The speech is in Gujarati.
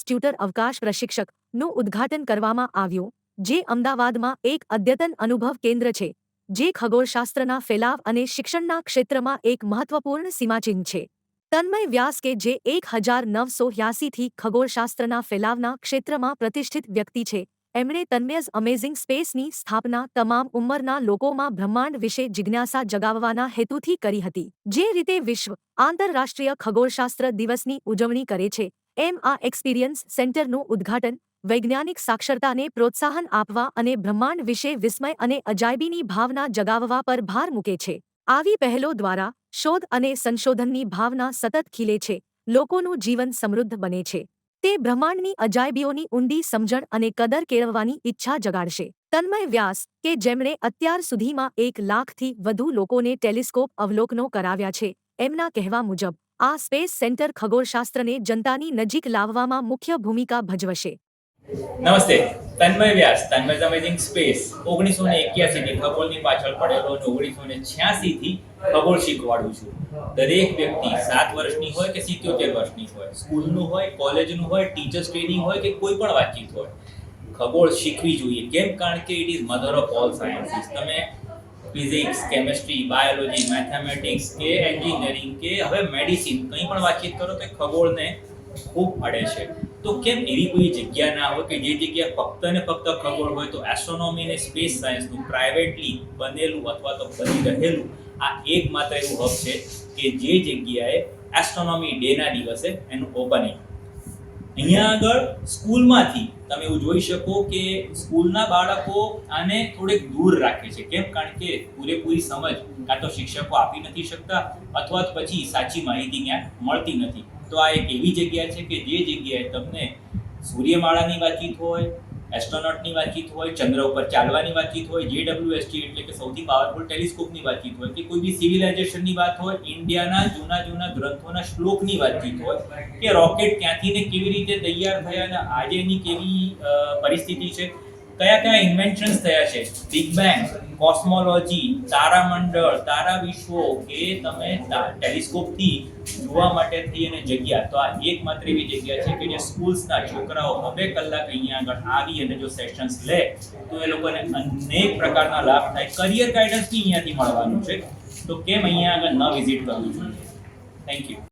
ટ્યુટર અવકાશ પ્રશિક્ષકનું ઉદ્ઘાટન કરવામાં આવ્યું, જે અમદાવાદમાં એક અદ્યતન અનુભવ કેન્દ્ર છે, જે ખગોળશાસ્ત્રના ફેલાવ અને શિક્ષણના ક્ષેત્રમાં એક મહત્વપૂર્ણ સીમાચિહ્ન છે. તન્મય વ્યાસ કે જે 1980થી ખગોળશાસ્ત્રના ફેલાવના ક્ષેત્રમાં પ્રતિષ્ઠિત વ્યક્તિ છે, એમણે તન્મયઝ અમેઝિંગ સ્પેસની સ્થાપના તમામ ઉંમરના લોકોમાં બ્રહ્માંડ વિશે જિજ્ઞાસા જગાવવાના હેતુથી કરી હતી. જે રીતે વિશ્વ આંતરરાષ્ટ્રીય ખગોળશાસ્ત્ર દિવસની ઉજવણી કરે છે, એમ આ એક્સપિરિયન્સ સેન્ટરનું ઉદ્ઘાટન વૈજ્ઞાનિક સાક્ષરતાને પ્રોત્સાહન આપવા અને બ્રહ્માંડ વિશે વિસ્મય અને અજાયબીની ભાવના જગાવવા પર ભાર મૂકે છે. આવી પહેલો દ્વારા શોધ અને સંશોધનની ભાવના સતત ખીલે છે, લોકોનું જીવન સમૃદ્ધ બને છે. તે બ્રહ્માંડની અજાયબીઓની ઊંડી સમજણ અને કદર કેળવવાની ઈચ્છા જગાડશે. તન્મય વ્યાસ કે જેમણે અત્યાર સુધીમાં 1 લાખથી વધુ લોકોને ટેલિસ્કોપ અવલોકનો કરાવ્યા છે, એમના કહેવા મુજબ આ સ્પેસ સેન્ટર ખગોળશાસ્ત્રને જનતાની નજીક લાવવામાં મુખ્ય ભૂમિકા ભજવશે. નમસ્તે, તન્મય વ્યાસ, તન્મયઝ અમેઝિંગ સ્પેસ 1981થી ખગોળની પાછળ પડેલો અને 1986થી ખગોળ શીખવાડું છું. દરેક વ્યક્તિ 7 વર્ષની હોય કે 77 વર્ષની હોય, સ્કૂલનું હોય, કોલેજનું હોય, ટીચર્સ ટ્રેનિંગ હોય કે કોઈ પણ વાતચીત હોય, ખગોળ શીખવી જોઈએ. કેમ? કારણ કે it is mother of all sciences. તમે ફિઝિક્સ, કેમેસ્ટ્રી, બાયોલોજી, મેથેમેટિક્સ કે એન્જિનિયરિંગ કે હવે મેડિસિન કંઈ પણ વાતચીત કરો તો ખગોળને ખૂબ અડે છે. તો કેમ એવી કોઈ જગ્યા ના હોય કે જે જગ્યા ફક્ત ને ફક્ત ખગોળ હોય? તો એસ્ટ્રોનોમી અને સ્પેસ સાયન્સનું પ્રાઇવેટલી બનેલું અથવા તો બની રહેલું આ એકમાત્ર એવું હબ છે કે જે જગ્યાએ એસ્ટ્રોનોમી ડેના દિવસે એનું ઓપનિંગ. અહીંયા આગળ સ્કૂલમાંથી તમે એવું જોઈ શકો કે સ્કૂલના બાળકો આને થોડેક દૂર રાખે છે. કેમ? કારણ કે પૂરેપૂરી સમજ કાં તો શિક્ષકો આપી નથી શકતા અથવા તો પછી સાચી માહિતી ત્યાં મળતી નથી. તો આ એક એવી જગ્યા છે કે જે જગ્યાએ તમને સૂર્યમાળાની વાતચીત હોય, એસ્ટ્રોનોટની વાતચીત હોય, ચંદ્ર ઉપર ચાલવાની વાતચીત હોય, JWST એટલે કે સૌથી પાવરફુલ ટેલિસ્કોપની વાતચીત હોય, કે કોઈ બી સિવિલાઇઝેશનની વાત હોય, ઇન્ડિયાના જૂના ગ્રંથોના શ્લોકની વાતચીત હોય, કે રોકેટ ક્યાંથી ને કેવી રીતે તૈયાર થયા અને આજે એની કેવી પરિસ્થિતિ છે, કયા ઇન્વેન્શન્સ થયા છે, બિગ બેંગ, કોસ્મોલોજી, તારામંડળ, તારા વિશ્વો કે તમે ટેલિસ્કોપથી જોવા માટે થઈ અને જગ્યા. તો આ એકમાત્ર એવી જગ્યા છે કે જે સ્કૂલ્સના છોકરાઓ 2 કલાક અહીંયા આગળ આવી અને જો સેશન્સ લે તો એ લોકોને અનેક પ્રકારના લાભ થાય. કરિયર ગાઈડન્સ બી અહીંયાથી મળવાનું છે. તો કેમ અહીંયા આગળ ન વિઝિટ કરવું જોઈએ? Thank you.